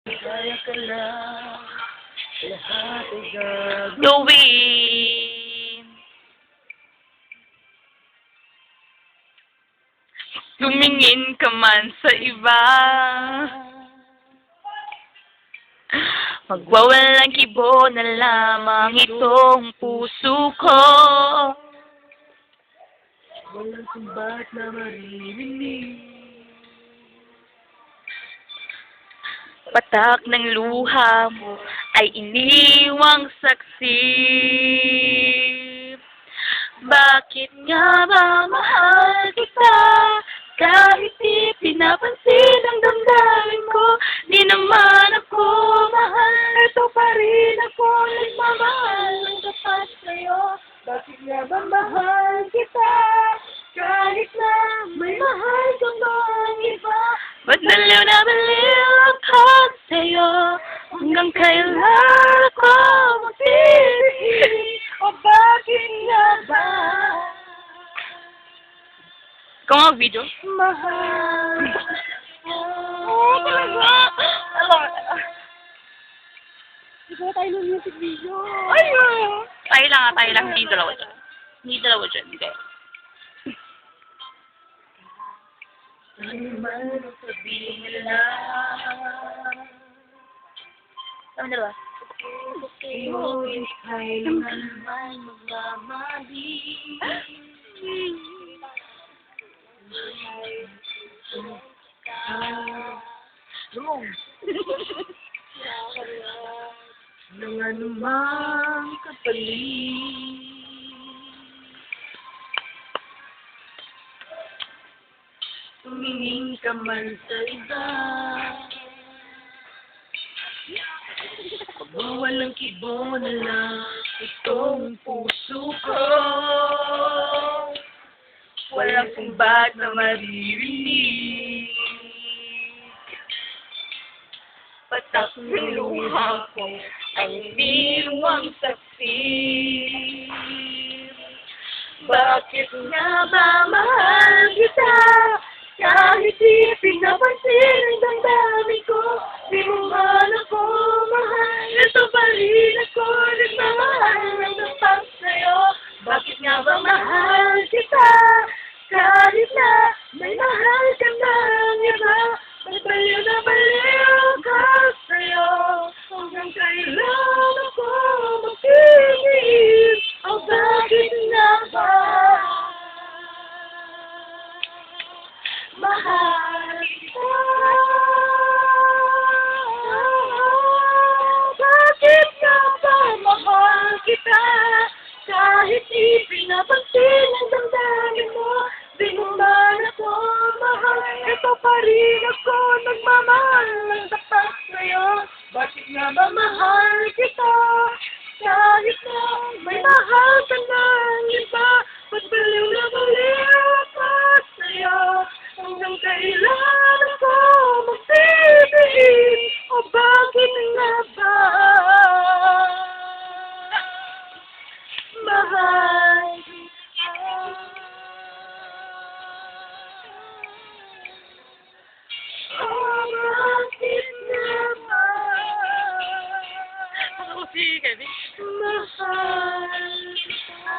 Kaya ka lang, lahat ay Gawin. Tumingin ka man sa iba. Magwawalang kibo na lamang itong puso ko. walang sumbat na maririnig. Patak ng luha mo ay iniwang saksi. Bakit nga ba mahal kita? Kahit di pinapansin ang damdamin ko, di naman ako mahal. Ito pa rin ako nagmamahal ng tapat sa'yo. Bakit nga ba mahal kita? Kahit na may mahal kang mga iba. Ba't baliw na baliw ako sa'yo? Hanggang kailan ako magtitiis? O bakit nga ba Ikaw nga video? mahal? Oo, talaga. Ikaw tayo ng music video. Ayun. Tayo lang. Hindi dalawa dyan. Hindi. Ano man ang sabihin nila, Tama dalawa. iyong kailangan man magmamali. Long. Nang anumang kapalit. Tumingin ka man sa iba. Walang kibo na lang itong puso ko. Walang sumbat na maririnig. Patak ng luha ko ay iniwang saksi. Bakit nga ba mahal kita? Kahit di pinapansin ang damdamin ko, di mo man ako mahal. Ito pa rin ako nagmamahal ng tapat sa'yo. Bakit nga ba mahal kita? Kahit na may mahal ka ng iba. Baliw na baliw ka sa'yo. Hanggang kailan ako magtitiis? O bakit nga ba mahal kita? Bakit nga ba mahal kita? Kahit di pinapansin ang damdamin mo, di mo man ako mahal. Ito pa rin ako nagmamahal ng tapat sa'yo. Bakit nga ba mahal kita? Kahit na may mahal ka ng iba, ba't baliw na baliw ako sa'yo? Hanggang kailan ako magtitiis? O bakit nga ba mahal kita? O bakit nga ba Ako si Kevin. mahal kita?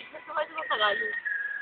Gusto ko sa Tagalog.